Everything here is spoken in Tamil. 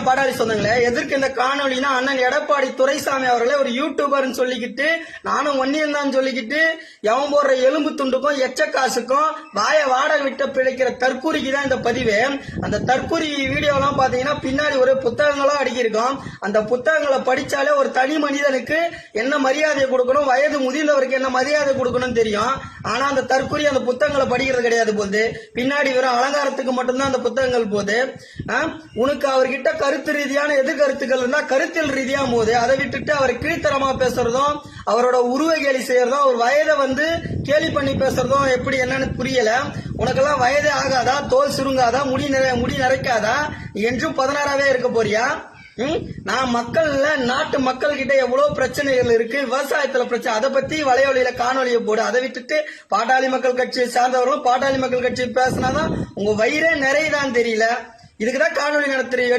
பாடாளி சொந்தங்களே, எதற்கு இந்த காணொலினா, அண்ணன் எடப்பாடி துரைசாமி அவர்களே ஒரு யூடியூபர்னு சொல்லிக்கிட்டு, நானும் ஒன்னியம் தான் சொல்லிக்கிட்டு, எவன் போடுற எலும்பு துண்டுக்கும் எச்ச காசுக்கும் வாய வாடகை விட்ட பிழைக்கிற தற்கூரிக்கு தான் இந்த பதிவு. அந்த தற்கூரி வீடியோலாம் பாத்தீங்கன்னா பின்னாடி ஒரு புத்தகங்களா அடக்கியிருக்கோம். அந்த புத்தகங்களை படிச்சாலே ஒரு தனி மனிதனுக்கு என்ன மரியாதை கொடுக்கணும், வயது முதிர்ந்தவருக்கு என்ன மரியாதை கொடுக்கணும் தெரியும். ஆனா அந்த தற்கூரி அந்த புத்தகங்களை படிக்கிறது கிடையாது போது, பின்னாடி வெறும் அலங்காரத்துக்கு மட்டும்தான் அந்த புத்தகங்கள் போது. உனக்கு அவர்கிட்ட கருத்து ரீதியான எதிர்கருத்துக்கள் இருந்தா கருத்தியல் ரீதியா போது, அதை விட்டுட்டு அவர் கீழ்த்தரமா பேசுறதும், அவரோட உருவ கேலி செய்யறதும், அவர் வயதை கேலி பண்ணி பேசுறதும் எப்படி என்னன்னு புரியல. உனக்கெல்லாம் வயதே ஆகாதா, தோல் சுருங்காதா, முடி நரைக்காதா, என்றும் 16ஆவே இருக்க போறியா? நான் நாட்டு மக்கள் கிட்ட எவ்வளவு பிரச்சனைகள் இருக்கு, விவசாயத்துல பிரச்சனை, அதை பத்தி வலையொலியில காணொலியை போடு. அதை விட்டுட்டு பாட்டாளி மக்கள் கட்சியை சார்ந்தவர்களும் பாட்டாளி மக்கள் கட்சி பேசினாதான் உங்க வயிறே நிறையதான் தெரியல. இதுக்குதான் காணொலி நடத்துறீங்க.